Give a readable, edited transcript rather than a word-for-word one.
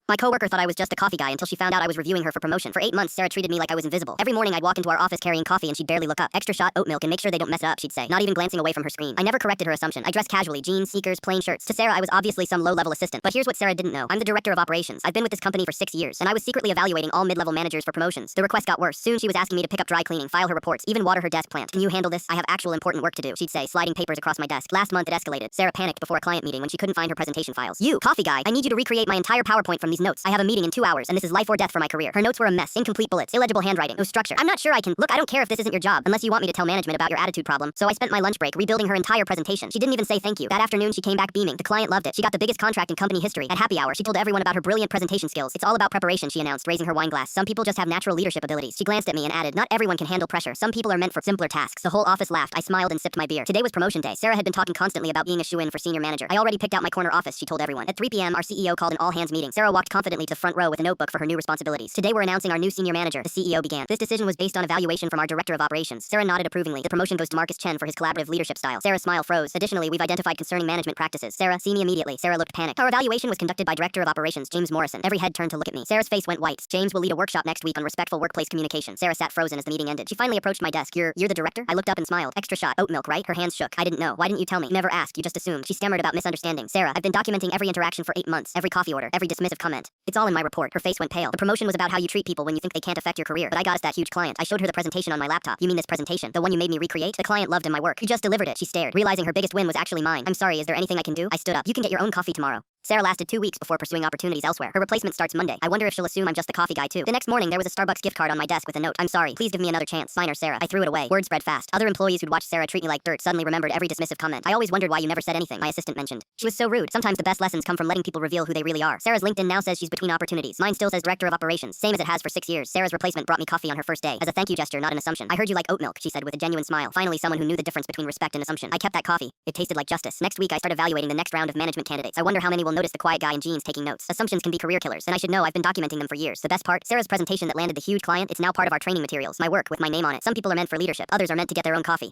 My coworker thought I was just a coffee guy until she found out I was reviewing her for promotion. For 8 months, Sarah treated me like I was invisible. Every morning I'd walk into our office carrying coffee and she'd barely look up. Extra shot, oat milk, and make sure they don't mess it up, she'd say, not even glancing away from her screen. I never corrected her assumption. I dressed casually, jeans, sneakers, plain shirts. To Sarah, I was obviously some low-level assistant. But here's what Sarah didn't know. I'm the director of operations. I've been with this company for 6 years, and I was secretly evaluating all mid-level managers for promotions. The request got worse. Soon she was asking me to pick up dry cleaning, file her reports, even water her desk plant. Can you handle this? I have actual important work to do, she'd say, sliding papers across my desk. Last month it escalated. Sarah panicked before a client meeting when she couldn't find her presentation files. You, coffee guy, I need you to recreate my entire PowerPoint from these notes. I have a meeting in 2 hours, and this is life or death for my career. Her notes were a mess, incomplete bullets, illegible handwriting, no structure. I'm not sure I can. Look, I don't care if this isn't your job, unless you want me to tell management about your attitude problem. So I spent my lunch break rebuilding her entire presentation. She didn't even say thank you. That afternoon, she came back beaming. The client loved it. She got the biggest contract in company history. At happy hour, she told everyone about her brilliant presentation skills. It's all about preparation, she announced, raising her wine glass. Some people just have natural leadership abilities. She glanced at me and added, not everyone can handle pressure. Some people are meant for simpler tasks. The whole office laughed. I smiled and sipped my beer. Today was promotion day. Sarah had been talking constantly about being a shoo-in for senior manager. I already picked out my corner office, she told everyone. At 3 p.m., our CEO called an all-hands meeting. Sarah walked confidently to the front row with a notebook for her new responsibilities. Today we're announcing our new senior manager, the CEO began. This decision was based on evaluation from our director of operations. Sarah nodded approvingly. The promotion goes to Marcus Chen for his collaborative leadership style. Sarah's smile froze. Additionally, we've identified concerning management practices. Sarah, see me immediately. Sarah looked panicked. Our evaluation was conducted by director of operations, James Morrison. Every head turned to look at me. Sarah's face went white. James will lead a workshop next week on respectful workplace communication. Sarah sat frozen as the meeting ended. She finally approached my desk. You're the director? I looked up and smiled. Extra shot, oat milk, right? Her hands shook. I didn't know. Why didn't you tell me? Never ask. You just assumed. She stammered about misunderstanding. Sarah, I've been documenting every interaction for 8 months. Every coffee order, every dismissive comment. It's all in my report. Her face went pale. The promotion was about how you treat people when you think they can't affect your career. But I got us that huge client. I showed her the presentation on my laptop. You mean this presentation? The one you made me recreate? The client loved in my work. You just delivered it. She stared, realizing her biggest win was actually mine. I'm sorry, is there anything I can do? I stood up. You can get your own coffee tomorrow. Sarah lasted 2 weeks before pursuing opportunities elsewhere. Her replacement starts Monday. I wonder if she'll assume I'm just the coffee guy too. The next morning, there was a Starbucks gift card on my desk with a note. I'm sorry, please give me another chance. Minor Sarah. I threw it away. Word spread fast. Other employees who'd watched Sarah treat me like dirt suddenly remembered every dismissive comment. I always wondered why you never said anything, my assistant mentioned. She was so rude. Sometimes the best lessons come from letting people reveal who they really are. Sarah's LinkedIn now says she's between opportunities. Mine still says director of operations, same as it has for 6 years. Sarah's replacement brought me coffee on her first day. As a thank you gesture, not an assumption. I heard you like oat milk, she said with a genuine smile. Finally, someone who knew the difference between respect and assumption. I kept that coffee. It tasted like justice. Next week, I start evaluating the next round of management candidates. I wonder how many will notice the quiet guy in jeans taking notes. Assumptions can be career killers, and I should know. I've been documenting them for years. The best part, Sarah's presentation that landed the huge client, it's now part of our training materials. My work with my name on it. Some people are meant for leadership, others are meant to get their own coffee.